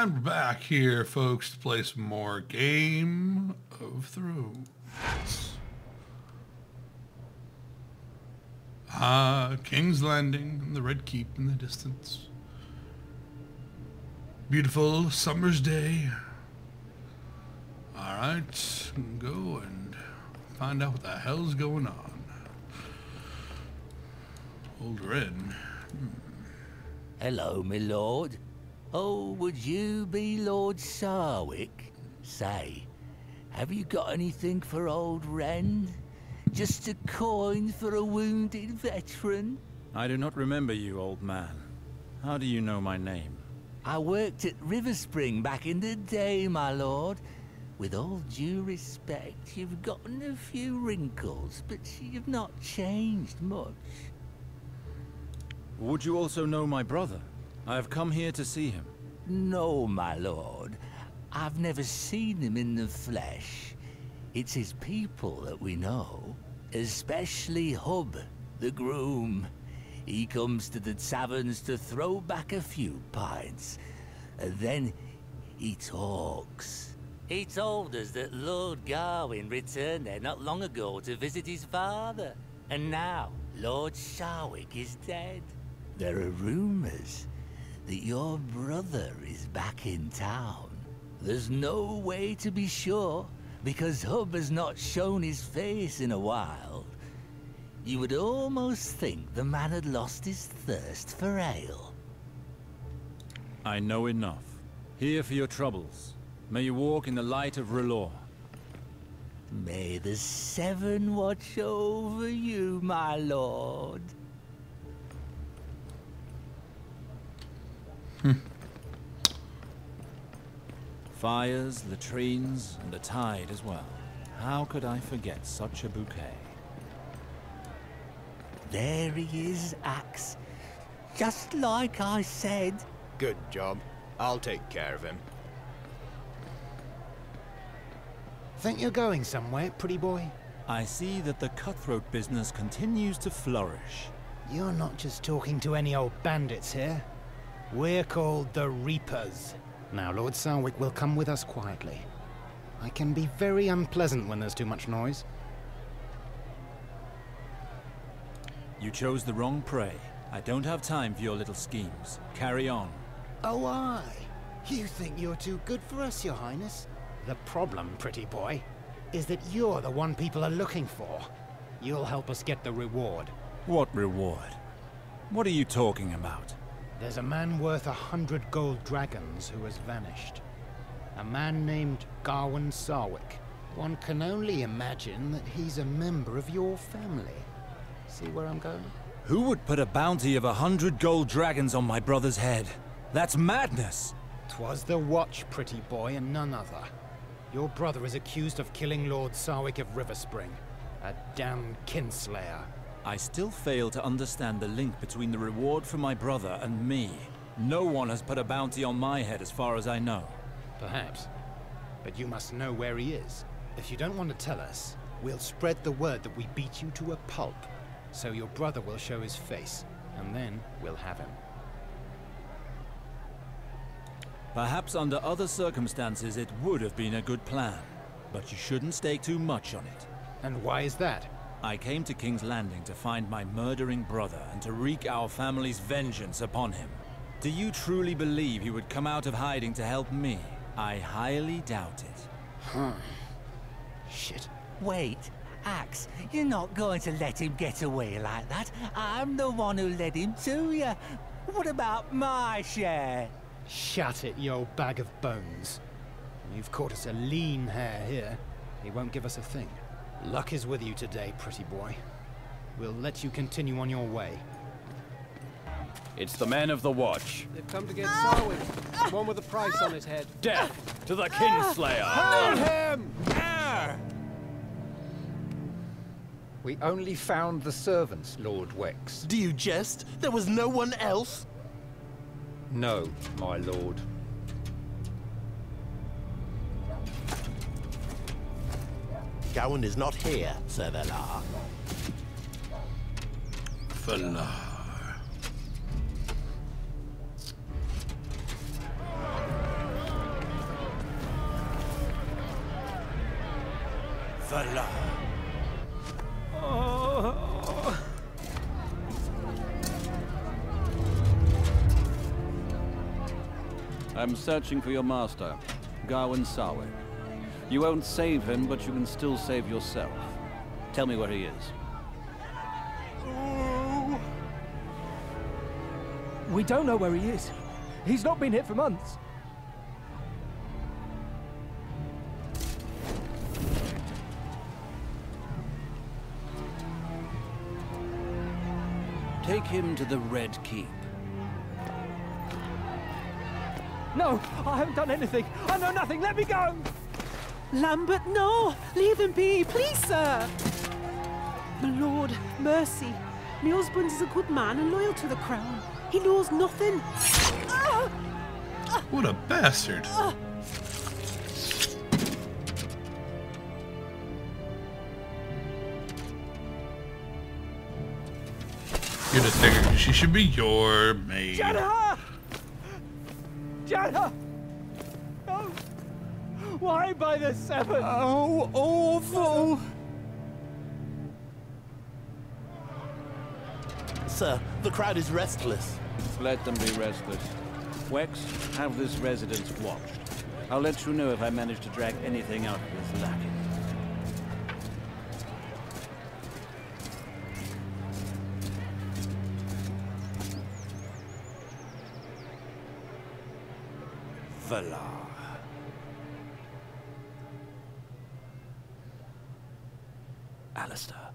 And we're back here, folks, to play some more Game of Thrones. King's Landing and the Red Keep in the distance. Beautiful summer's day. Alright, go and find out what the hell's going on. Old Red. Hello, my lord. Oh, would you be Lord Sarwick? Say, have you got anything for old Ren? Just a coin for a wounded veteran? I do not remember you, old man. How do you know my name? I worked at River Spring back in the day, my lord. With all due respect, you've gotten a few wrinkles, but you've not changed much. Would you also know my brother? I have come here to see him. No, my lord. I've never seen him in the flesh. It's his people that we know, especially Hub, the groom. He comes to the taverns to throw back a few pints, and then he talks. He told us that Lord Garwin returned there not long ago to visit his father, and now Lord Sarwick is dead. There are rumors that your brother is back in town. There's no way to be sure, because Hub has not shown his face in a while. You would almost think the man had lost his thirst for ale. I know enough. Here for your troubles. May you walk in the light of R'hllor. May the Seven watch over you, my lord. Fires, latrines, and a tide as well. How could I forget such a bouquet? There he is, Axe. Just like I said. Good job. I'll take care of him. Think you're going somewhere, pretty boy? I see that the cutthroat business continues to flourish. You're not just talking to any old bandits here. We're called the Reapers. Now, Lord Sarwick will come with us quietly. I can be very unpleasant when there's too much noise. You chose the wrong prey. I don't have time for your little schemes. Carry on. Oh, aye. You think you're too good for us, Your Highness? The problem, pretty boy, is that you're the one people are looking for. You'll help us get the reward. What reward? What are you talking about? There's a man worth 100 gold dragons who has vanished. A man named Garwin Sarwick. One can only imagine that he's a member of your family. See where I'm going? Who would put a bounty of 100 gold dragons on my brother's head? That's madness! 'Twas the Watch, pretty boy, and none other. Your brother is accused of killing Lord Sarwick of River Spring. A damned kinslayer. I still fail to understand the link between the reward for my brother and me. No one has put a bounty on my head as far as I know. Perhaps. But you must know where he is. If you don't want to tell us, we'll spread the word that we beat you to a pulp. So your brother will show his face, and then we'll have him. Perhaps under other circumstances it would have been a good plan. But you shouldn't stake too much on it. And why is that? I came to King's Landing to find my murdering brother and to wreak our family's vengeance upon him. Do you truly believe he would come out of hiding to help me? I highly doubt it. Shit. Wait, Axe, you're not going to let him get away like that. I'm the one who led him to you. What about my share? Shut it, you old bag of bones. You've caught us a lean hare here. He won't give us a thing. Luck is with you today, pretty boy. We'll let you continue on your way. It's the men of the Watch. They've come to get Sarwick. One with a price on his head. Death to the Kinslayer! Hold him! We only found the servants, Lord Wex. Do you jest? There was no one else? No, my lord. Gowan is not here, Sir Valar. Valar. Valar. I'm searching for your master, Gawain Sarwick. You won't save him, but you can still save yourself. Tell me where he is. We don't know where he is. He's not been hit for months. Take him to the Red Keep. No, I haven't done anything. I know nothing. Let me go. Lambert, no! Leave him be, please, sir! My lord, mercy. My husband is a good man and loyal to the crown. He knows nothing. What a bastard. You just figured she should be your maid. Jenna! Jenna! No! Why by the seven? Oh, awful! Sir, the crowd is restless. Let them be restless. Wex, have this residence watched. I'll let you know if I manage to drag anything out of this lackey. Valar. Alistair.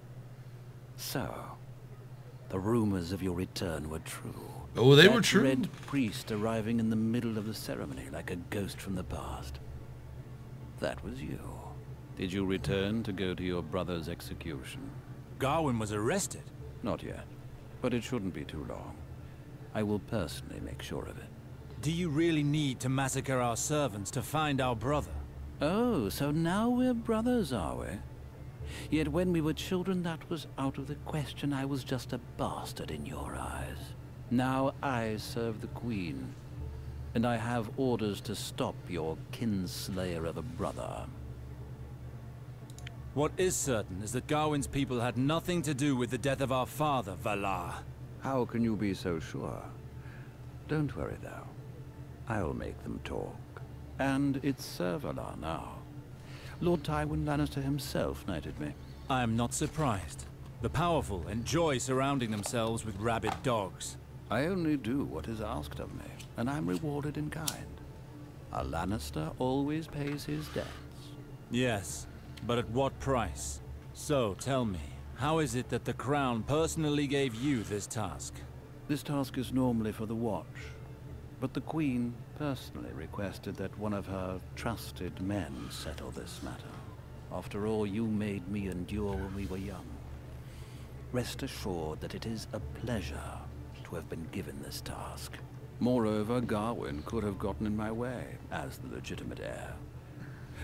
So, the rumors of your return were true. Oh, they were That true. Red priest arriving in the middle of the ceremony like a ghost from the past. That was you. Did you return to go to your brother's execution? Gawain was arrested. Not yet, but it shouldn't be too long. I will personally make sure of it. Do you really need to massacre our servants to find our brother? Oh, so now we're brothers, are we? Yet when we were children, that was out of the question. I was just a bastard in your eyes. Now I serve the Queen, and I have orders to stop your kinslayer of a brother. What is certain is that Gawain's people had nothing to do with the death of our father, Valar. How can you be so sure? Don't worry, though. I'll make them talk. And it's Sir Valar now. Lord Tywin Lannister himself knighted me. I am not surprised. The powerful enjoy surrounding themselves with rabid dogs. I only do what is asked of me, and I'm rewarded in kind. A Lannister always pays his debts. Yes, but at what price? So, tell me, how is it that the Crown personally gave you this task? This task is normally for the Watch, but the Queen personally requested that one of her trusted men settle this matter. After all, you made me endure when we were young. Rest assured that it is a pleasure to have been given this task. Moreover, Gawain could have gotten in my way as the legitimate heir.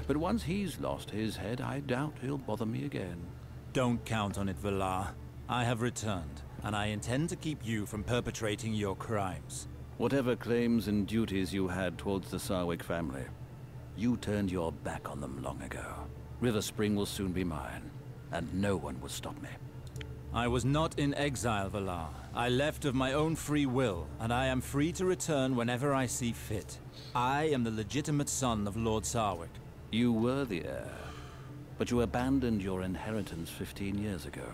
But once he's lost his head, I doubt he'll bother me again. Don't count on it, Valar. I have returned, and I intend to keep you from perpetrating your crimes. Whatever claims and duties you had towards the Sarwick family, you turned your back on them long ago. River Spring will soon be mine, and no one will stop me. I was not in exile, Valar. I left of my own free will, and I am free to return whenever I see fit. I am the legitimate son of Lord Sarwick. You were the heir, but you abandoned your inheritance 15 years ago.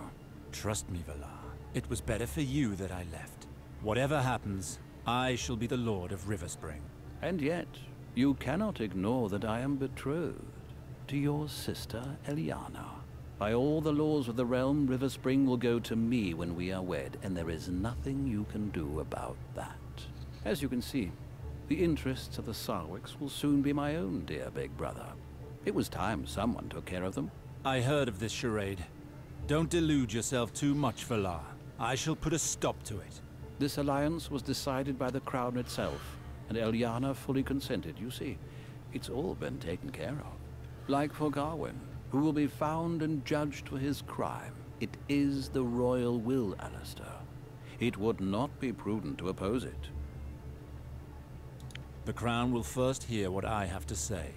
Trust me, Valar. It was better for you that I left. Whatever happens, I shall be the Lord of River Spring. And yet, you cannot ignore that I am betrothed to your sister, Eliana. By all the laws of the realm, River Spring will go to me when we are wed, and there is nothing you can do about that. As you can see, the interests of the Sarwicks will soon be my own, dear big brother. It was time someone took care of them. I heard of this charade. Don't delude yourself too much, Valar. I shall put a stop to it. This alliance was decided by the Crown itself, and Eliana fully consented, you see. It's all been taken care of. Like for Gawain, who will be found and judged for his crime. It is the royal will, Alistair. It would not be prudent to oppose it. The Crown will first hear what I have to say.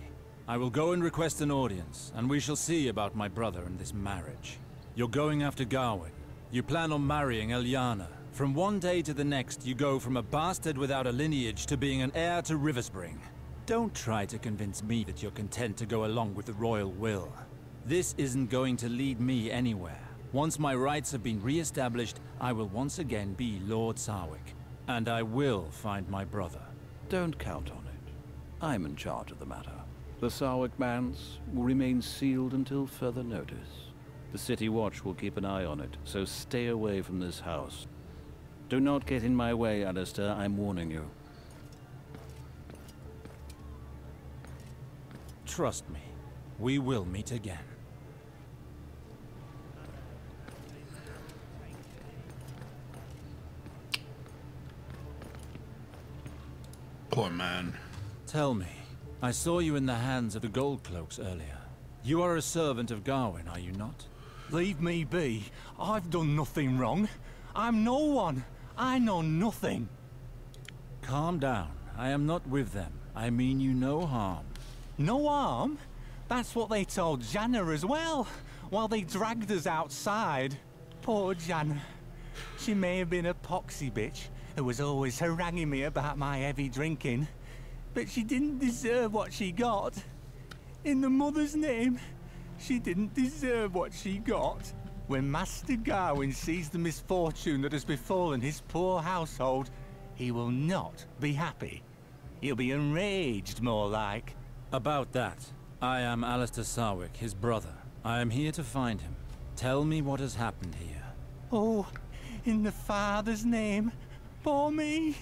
I will go and request an audience, and we shall see about my brother and this marriage. You're going after Gawain. You plan on marrying Eliana. From one day to the next, you go from a bastard without a lineage to being an heir to Riverspring. Don't try to convince me that you're content to go along with the royal will. This isn't going to lead me anywhere. Once my rights have been re-established, I will once again be Lord Sarwick. And I will find my brother. Don't count on it. I'm in charge of the matter. The Sarwick Manse will remain sealed until further notice. The City Watch will keep an eye on it, so stay away from this house. Do not get in my way, Alistair, I'm warning you. Trust me, we will meet again. Poor man. Tell me, I saw you in the hands of the Gold Cloaks earlier. You are a servant of Gawain, are you not? Leave me be. I've done nothing wrong. I'm no one. I know nothing. Calm down. I am not with them. I mean you no harm. No harm? That's what they told Janna as well, while they dragged us outside. Poor Janna. She may have been a poxy bitch who was always haranguing me about my heavy drinking, but she didn't deserve what she got. In the Mother's name, she didn't deserve what she got. When Master Gawain sees the misfortune that has befallen his poor household, he will not be happy. He'll be enraged, more like. About that, I am Alistair Sarwick, his brother. I am here to find him. Tell me what has happened here. Oh, in the Father's name, poor me,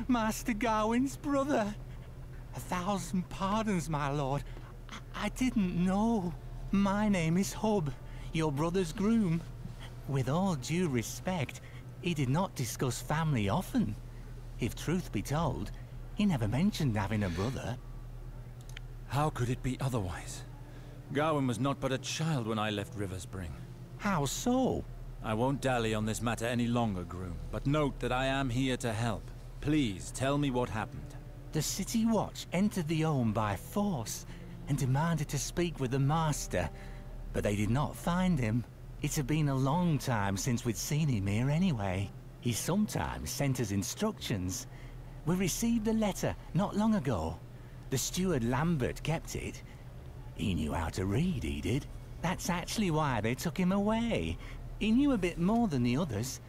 Master Gawain's brother. 1,000 pardons, my lord. I didn't know. My name is Hub, your brother's groom. With all due respect, he did not discuss family often. If truth be told, he never mentioned having a brother. How could it be otherwise? Gawain was not but a child when I left Riverspring. How so? I won't dally on this matter any longer, groom, but note that I am here to help. Please, tell me what happened. The City Watch entered the home by force and demanded to speak with the Master, but they did not find him. It had been a long time since we'd seen him here anyway. He sometimes sent us instructions. We received a letter not long ago. The steward Lambert kept it. He knew how to read, he did. That's actually why they took him away. He knew a bit more than the others.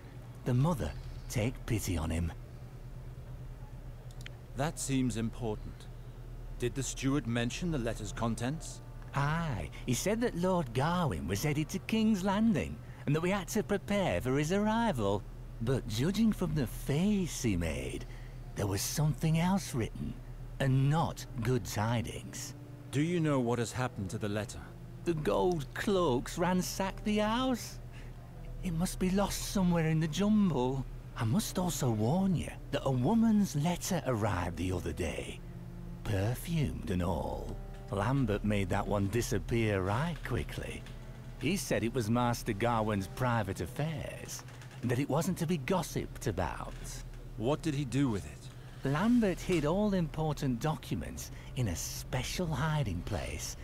The mother take pity on him. That seems important. Did the steward mention the letter's contents? Aye, he said that Lord Gawain was headed to King's Landing, and that we had to prepare for his arrival. But judging from the face he made, there was something else written, and not good tidings. Do you know what has happened to the letter? The Gold Cloaks ransacked the house. It must be lost somewhere in the jumble. I must also warn you that a woman's letter arrived the other day. Perfumed and all. Lambert made that one disappear right quickly. He said it was Master Gawain's private affairs, and that it wasn't to be gossiped about. What did he do with it? Lambert hid all important documents in a special hiding place.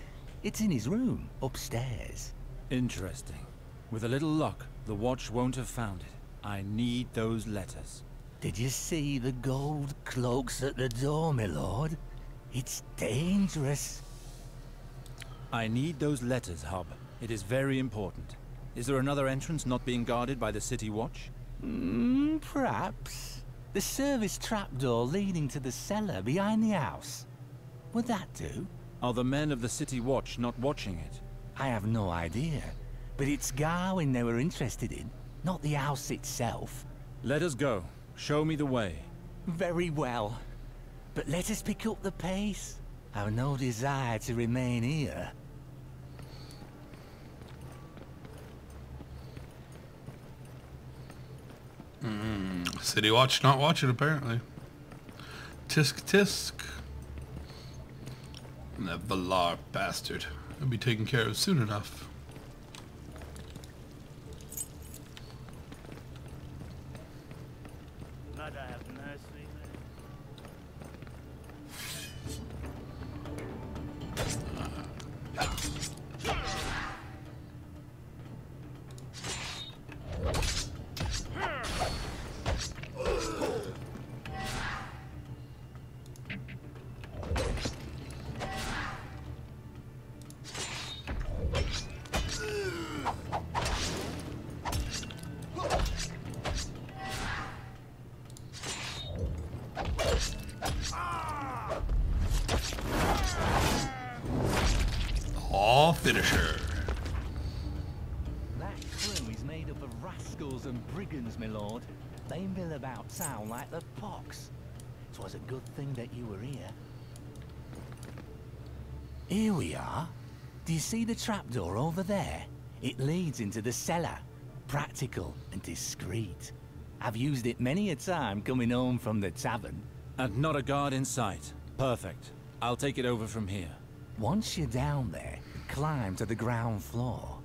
It's in his room, upstairs. Interesting. With a little luck, the Watch won't have found it. I need those letters. Did you see the Gold Cloaks at the door, my lord? It's dangerous. I need those letters, Hub. It is very important. Is there another entrance not being guarded by the City Watch? Perhaps. The service trapdoor leading to the cellar behind the house. Would that do? Are the men of the City Watch not watching it? I have no idea. But it's Gawain they were interested in, not the house itself. Let us go. Show me the way. Very well. But let us pick up the pace. I've no desire to remain here. City Watch not watching, apparently. Tisk tisk. And that Valar bastard. He'll be taken care of soon enough. Mother have mercy. Aw, finisher. That crew is made up of rascals and brigands, my lord. They mill about town like the pox. 'Twas a good thing that you were here. Here we are. Do you see the trapdoor over there? It leads into the cellar. Practical and discreet. I've used it many a time coming home from the tavern. And not a guard in sight. Perfect. I'll take it over from here. Once you're down there, climb to the ground floor.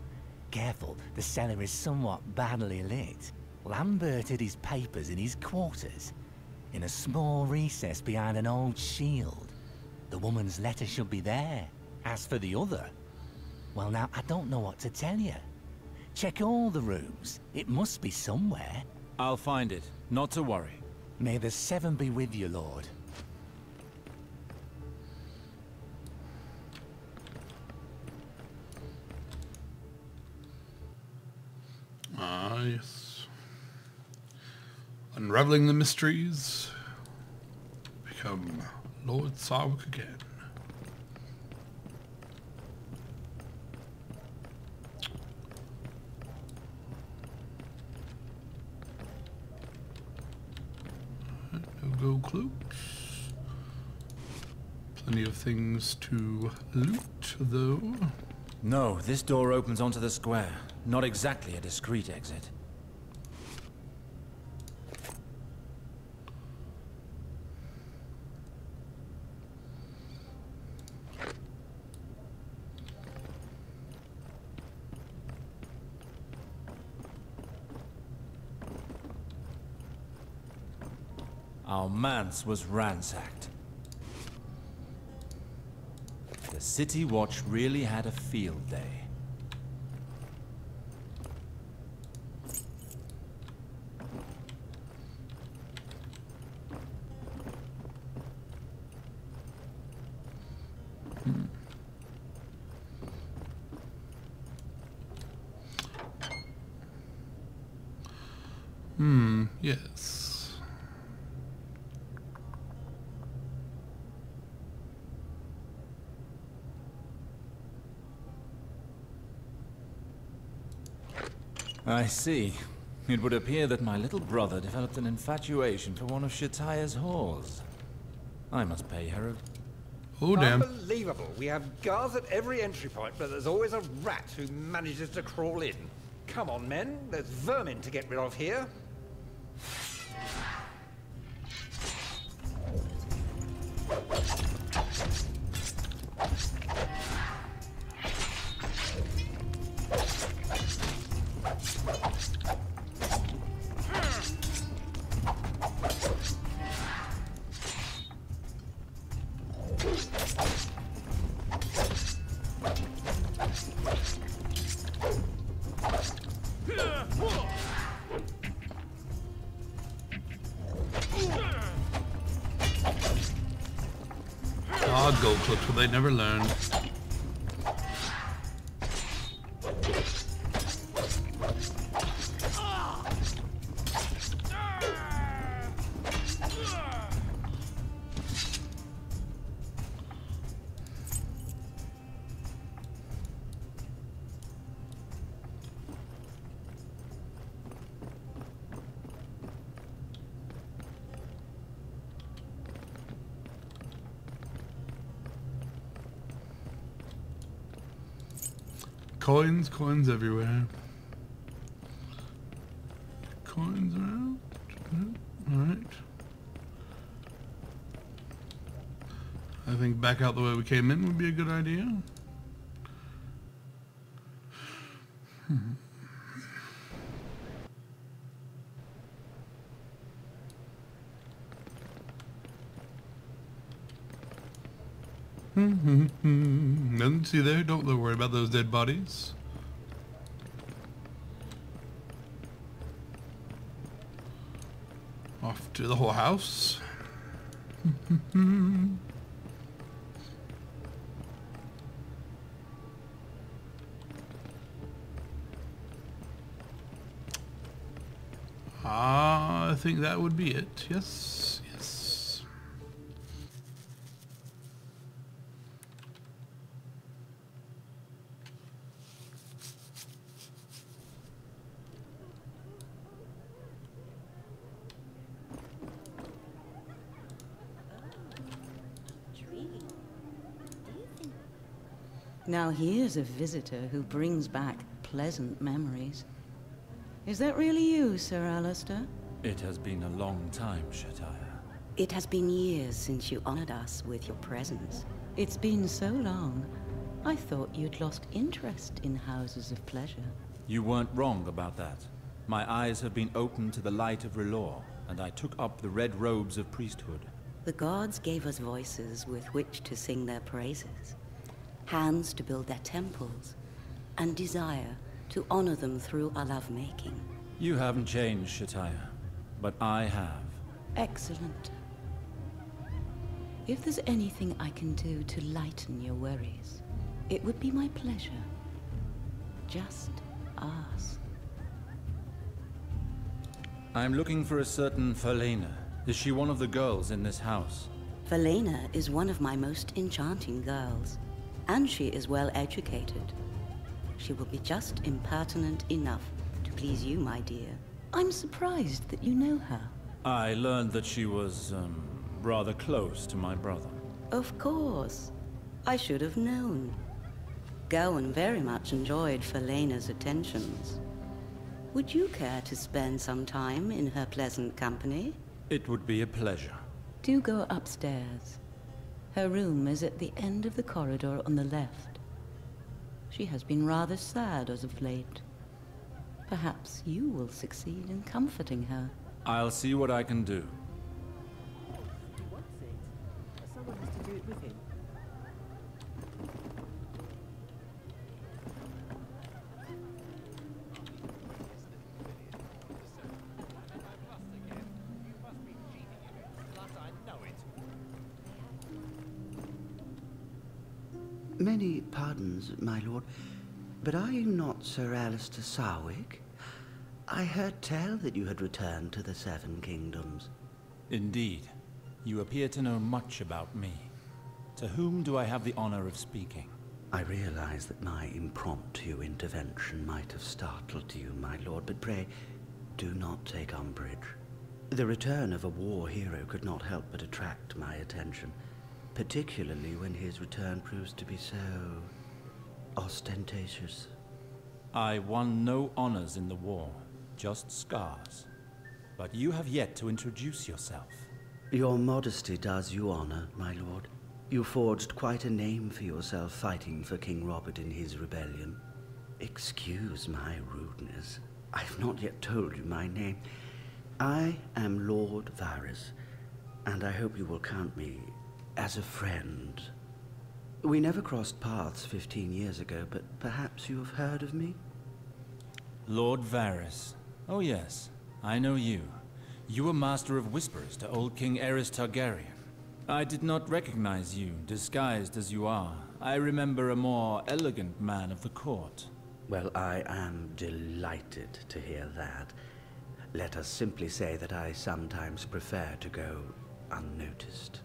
Careful, the cellar is somewhat badly lit. Lambert hid his papers in his quarters, in a small recess behind an old shield. The woman's letter should be there. As for the other, well now, I don't know what to tell you. Check all the rooms. It must be somewhere. I'll find it. Not to worry. May the seven be with you, Lord. Ah, yes. Unraveling the mysteries. Become Lord Sarwick again. No go cloaks. Plenty of things to loot, though. No, this door opens onto the square. Not exactly a discreet exit. Our manse was ransacked. The City Watch really had a field day. Yes. I see. It would appear that my little brother developed an infatuation for one of Shataya's whores. I must pay her a... Oh, damn. Unbelievable. We have guards at every entry point, but there's always a rat who manages to crawl in. Come on, men. There's vermin to get rid of here. Ah, gold clips, will they never learn? Coins, coins everywhere. Coins around. Alright. I think back out the way we came in would be a good idea. Nothing to see there. Don't worry about those dead bodies. Off to the whorehouse. I think that would be it. Yes, yes. Now here's a visitor who brings back pleasant memories. Is that really you, Sir Alistair? It has been a long time, Shataya. It has been years since you honored us with your presence. It's been so long, I thought you'd lost interest in houses of pleasure. You weren't wrong about that. My eyes have been opened to the light of Relor, and I took up the red robes of priesthood. The gods gave us voices with which to sing their praises, hands to build their temples, and desire to honor them through our lovemaking. You haven't changed, Shataya, but I have. Excellent. If there's anything I can do to lighten your worries, it would be my pleasure. Just ask. I'm looking for a certain Falena. Is she one of the girls in this house? Falena is one of my most enchanting girls, and she is well educated. She will be just impertinent enough to please you, my dear. I'm surprised that you know her. I learned that she was, rather close to my brother. Of course. I should have known. Gawain very much enjoyed Falena's attentions. Would you care to spend some time in her pleasant company? It would be a pleasure. Do go upstairs. Her room is at the end of the corridor on the left. She has been rather sad as of late. Perhaps you will succeed in comforting her. I'll see what I can do. Someone has to do it with him. Many pardons, my lord, but are you not Sir Alistair Sarwick? I heard tell that you had returned to the Seven Kingdoms. Indeed. You appear to know much about me. To whom do I have the honor of speaking? I realize that my impromptu intervention might have startled you, my lord, but pray, do not take umbrage. The return of a war hero could not help but attract my attention, particularly when his return proves to be so ostentatious. I won no honors in the war, just scars. But you have yet to introduce yourself. Your modesty does you honor, my lord. You forged quite a name for yourself fighting for King Robert in his rebellion. Excuse my rudeness. I've not yet told you my name. I am Lord Varys, and I hope you will count me as a friend. We never crossed paths 15 years ago, but perhaps you have heard of me? Lord Varys. Oh yes, I know you. You were Master of Whispers to old King Aerys Targaryen. I did not recognize you, disguised as you are. I remember a more elegant man of the court. Well, I am delighted to hear that. Let us simply say that I sometimes prefer to go unnoticed.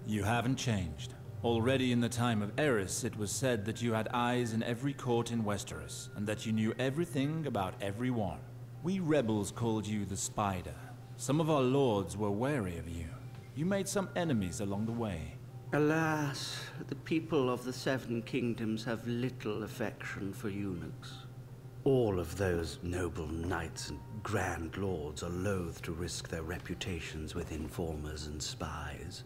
You haven't changed. Already in the time of Aerys, it was said that you had eyes in every court in Westeros, and that you knew everything about everyone. We rebels called you the Spider. Some of our lords were wary of you. You made some enemies along the way. Alas, the people of the Seven Kingdoms have little affection for eunuchs. All of those noble knights and grand lords are loath to risk their reputations with informers and spies.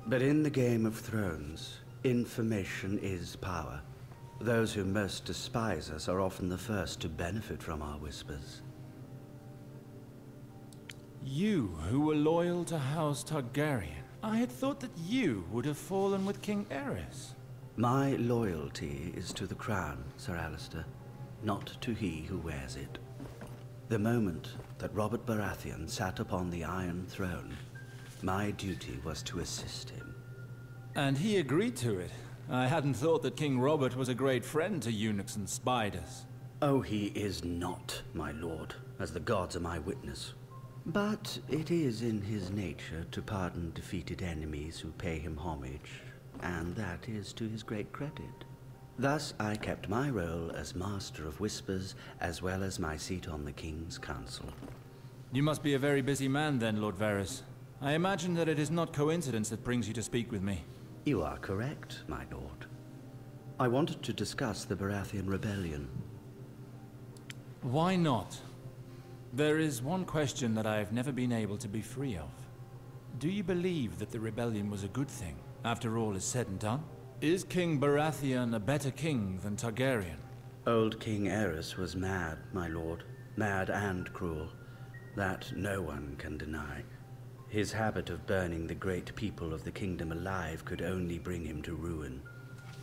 But in the Game of Thrones, information is power. Those who most despise us are often the first to benefit from our whispers. You, who were loyal to House Targaryen. I had thought that you would have fallen with King Aerys. My loyalty is to the crown, Sir Alistair, not to he who wears it. The moment that Robert Baratheon sat upon the Iron Throne, my duty was to assist him. And he agreed to it. I hadn't thought that King Robert was a great friend to eunuchs and spiders. Oh, he is not, my lord, as the gods are my witness. But it is in his nature to pardon defeated enemies who pay him homage, and that is to his great credit. Thus I kept my role as Master of Whispers, as well as my seat on the King's Council. You must be a very busy man then, Lord Varys. I imagine that it is not coincidence that brings you to speak with me. You are correct, my lord. I wanted to discuss the Baratheon rebellion. Why not? There is one question that I have never been able to be free of. Do you believe that the rebellion was a good thing, after all is said and done? Is King Baratheon a better king than Targaryen? Old King Aerys was mad, my lord. Mad and cruel. That no one can deny. His habit of burning the great people of the kingdom alive could only bring him to ruin.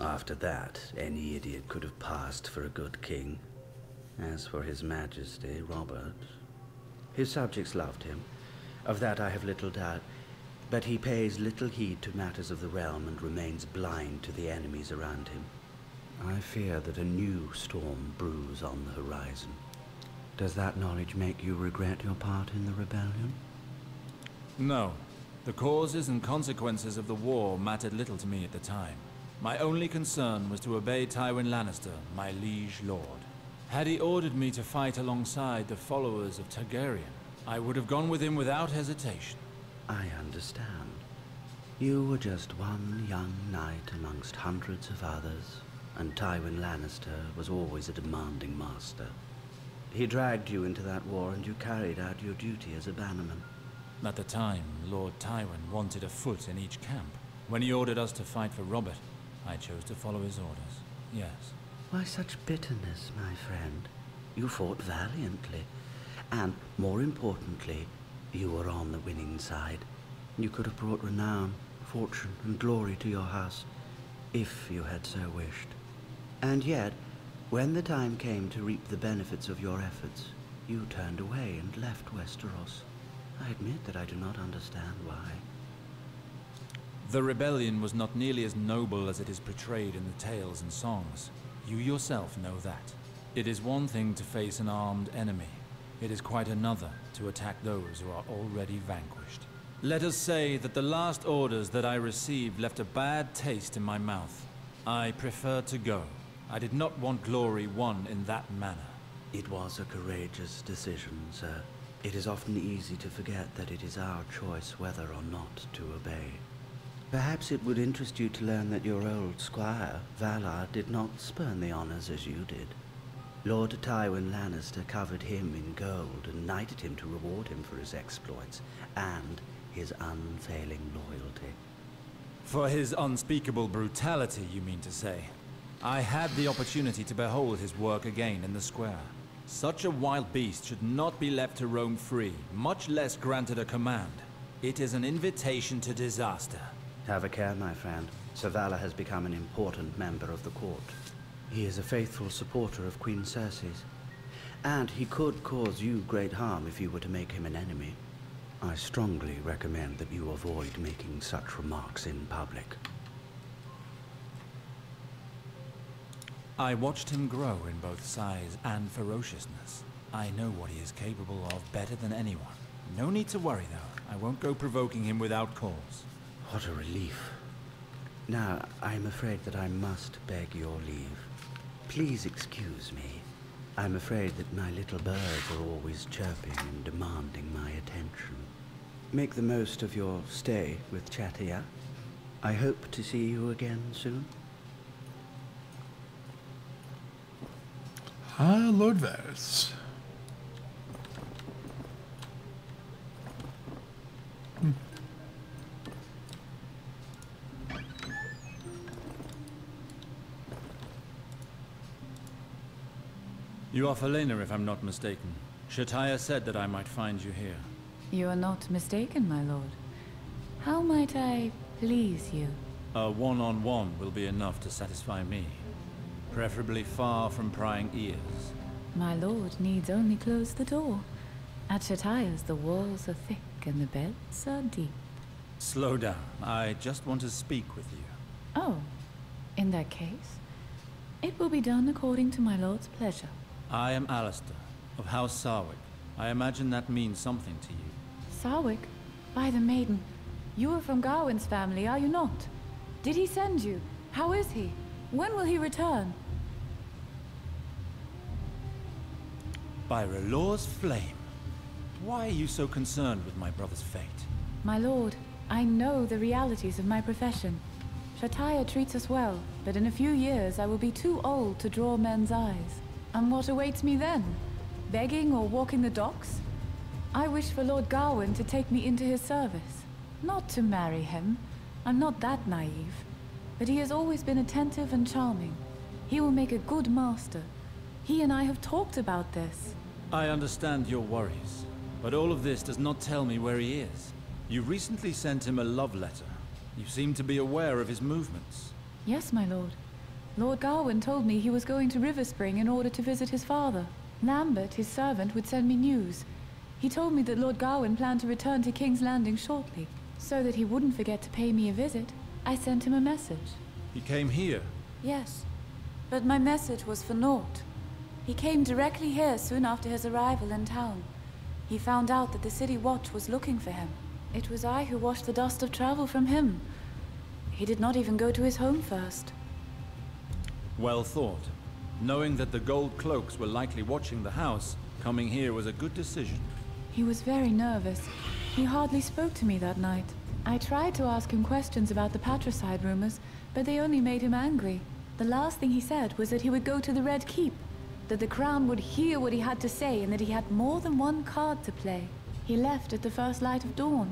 After that, any idiot could have passed for a good king. As for His Majesty, Robert, his subjects loved him. Of that I have little doubt. But he pays little heed to matters of the realm and remains blind to the enemies around him. I fear that a new storm brews on the horizon. Does that knowledge make you regret your part in the rebellion? No. The causes and consequences of the war mattered little to me at the time. My only concern was to obey Tywin Lannister, my liege lord. Had he ordered me to fight alongside the followers of Targaryen, I would have gone with him without hesitation. I understand. You were just one young knight amongst hundreds of others, and Tywin Lannister was always a demanding master. He dragged you into that war and you carried out your duty as a bannerman. At the time, Lord Tywin wanted a foot in each camp. When he ordered us to fight for Robert, I chose to follow his orders, yes. Why such bitterness, my friend? You fought valiantly, and more importantly, you were on the winning side. You could have brought renown, fortune, and glory to your house, if you had so wished. And yet, when the time came to reap the benefits of your efforts, you turned away and left Westeros. I admit that I do not understand why. The rebellion was not nearly as noble as it is portrayed in the tales and songs. You yourself know that. It is one thing to face an armed enemy. It is quite another to attack those who are already vanquished. Let us say that the last orders that I received left a bad taste in my mouth. I preferred to go. I did not want glory won in that manner. It was a courageous decision, sir. It is often easy to forget that it is our choice whether or not to obey. Perhaps it would interest you to learn that your old squire, Valar, did not spurn the honors as you did. Lord Tywin Lannister covered him in gold and knighted him to reward him for his exploits and his unfailing loyalty. For his unspeakable brutality, you mean to say? I had the opportunity to behold his work again in the square. Such a wild beast should not be left to roam free, much less granted a command. It is an invitation to disaster. Have a care, my friend. Sir Valar has become an important member of the court. He is a faithful supporter of Queen Cersei's, and he could cause you great harm if you were to make him an enemy. I strongly recommend that you avoid making such remarks in public. I watched him grow in both size and ferociousness. I know what he is capable of better than anyone. No need to worry, though. I won't go provoking him without cause. What a relief. Now, I'm afraid that I must beg your leave. Please excuse me. I'm afraid that my little birds are always chirping and demanding my attention. Make the most of your stay with Chattia. I hope to see you again soon. Lord Varys. You are Felena, if I'm not mistaken. Chattia said that I might find you here. You are not mistaken, my lord. How might I please you? A one-on-one will be enough to satisfy me. Preferably far from prying ears. My lord needs only close the door. At Chattia's, the walls are thick and the beds are deep. Slow down. I just want to speak with you. Oh, in that case, it will be done according to my lord's pleasure. I am Alistair, of House Sarwick. I imagine that means something to you. Sarwick, by the maiden, you are from Gawain's family, are you not? Did he send you? How is he? When will he return? By R'hllor's flame. Why are you so concerned with my brother's fate? My lord, I know the realities of my profession. Shataya treats us well, but in a few years I will be too old to draw men's eyes. And what awaits me then? Begging or walking the docks? I wish for Lord Gawain to take me into his service. Not to marry him. I'm not that naive. But he has always been attentive and charming. He will make a good master. He and I have talked about this. I understand your worries, but all of this does not tell me where he is. You recently sent him a love letter. You seem to be aware of his movements. Yes, my lord. Lord Gawain told me he was going to Riverspring in order to visit his father. Lambert, his servant, would send me news. He told me that Lord Gawain planned to return to King's Landing shortly. So that he wouldn't forget to pay me a visit, I sent him a message. He came here? Yes, but my message was for naught. He came directly here soon after his arrival in town. He found out that the City Watch was looking for him. It was I who washed the dust of travel from him. He did not even go to his home first. Well thought. Knowing that the gold cloaks were likely watching the house, coming here was a good decision. He was very nervous. He hardly spoke to me that night. I tried to ask him questions about the patricide rumors, but they only made him angry. The last thing he said was that he would go to the Red Keep, that the Crown would hear what he had to say, and that he had more than one card to play. He left at the first light of dawn.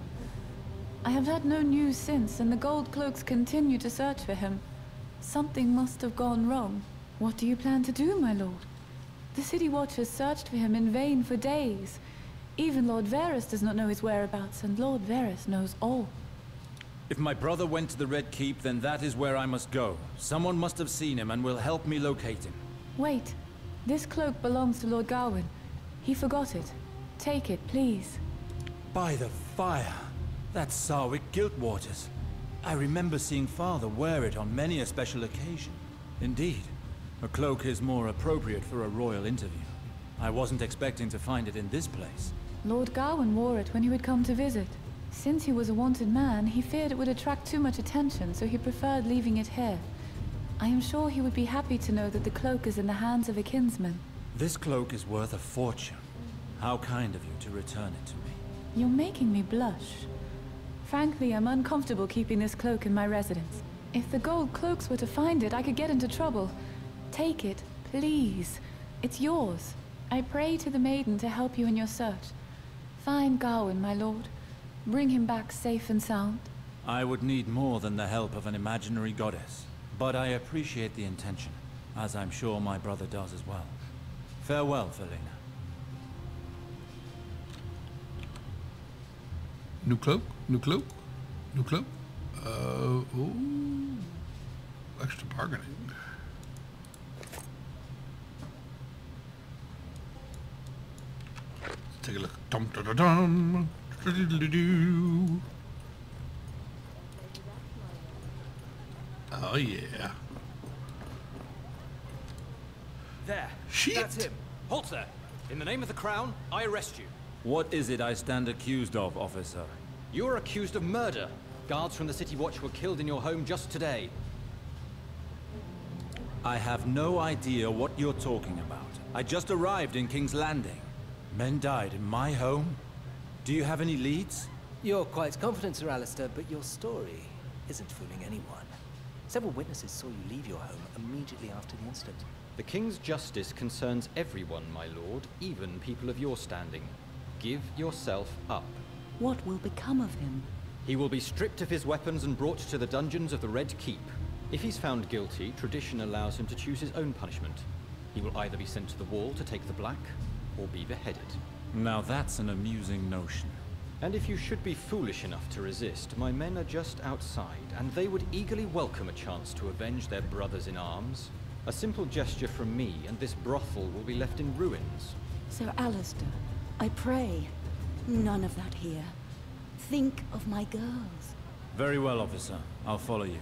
I have had no news since, and the gold cloaks continue to search for him. Something must have gone wrong. What do you plan to do, my lord? The City Watchers searched for him in vain for days. Even Lord Varys does not know his whereabouts, and Lord Varys knows all. If my brother went to the Red Keep, then that is where I must go. Someone must have seen him and will help me locate him. Wait. This cloak belongs to Lord Gawain. He forgot it. Take it, please. By the fire! That's Sarwick Giltwater's. I remember seeing Father wear it on many a special occasion. Indeed, a cloak is more appropriate for a royal interview. I wasn't expecting to find it in this place. Lord Gawain wore it when he would come to visit. Since he was a wanted man, he feared it would attract too much attention, so he preferred leaving it here. I am sure he would be happy to know that the cloak is in the hands of a kinsman. This cloak is worth a fortune. How kind of you to return it to me. You're making me blush. Frankly, I'm uncomfortable keeping this cloak in my residence. If the gold cloaks were to find it, I could get into trouble. Take it, please. It's yours. I pray to the maiden to help you in your search. Find Gawain, my lord. Bring him back safe and sound. I would need more than the help of an imaginary goddess. But I appreciate the intention, as I'm sure my brother does as well. Farewell, Felina. New cloak, new cloak, new cloak. Ooh, extra bargaining. Let's take a look. Dum da da dum. Do. Oh yeah. There. Shit. That's him. Halt there. In the name of the Crown, I arrest you. What is it I stand accused of, officer? You are accused of murder. Guards from the City Watch were killed in your home just today. I have no idea what you're talking about. I just arrived in King's Landing. Men died in my home? Do you have any leads? You're quite confident, Sir Alistair, but your story isn't fooling anyone. Several witnesses saw you leave your home immediately after the incident. The King's justice concerns everyone, my lord, even people of your standing. Give yourself up. What will become of him? He will be stripped of his weapons and brought to the dungeons of the Red Keep. If he's found guilty, tradition allows him to choose his own punishment. He will either be sent to the wall to take the black, or be beheaded. Now that's an amusing notion. And if you should be foolish enough to resist, my men are just outside, and they would eagerly welcome a chance to avenge their brothers in arms. A simple gesture from me, and this brothel will be left in ruins. Sir Alistair, I pray, none of that here. Think of my girls. Very well, officer. I'll follow you.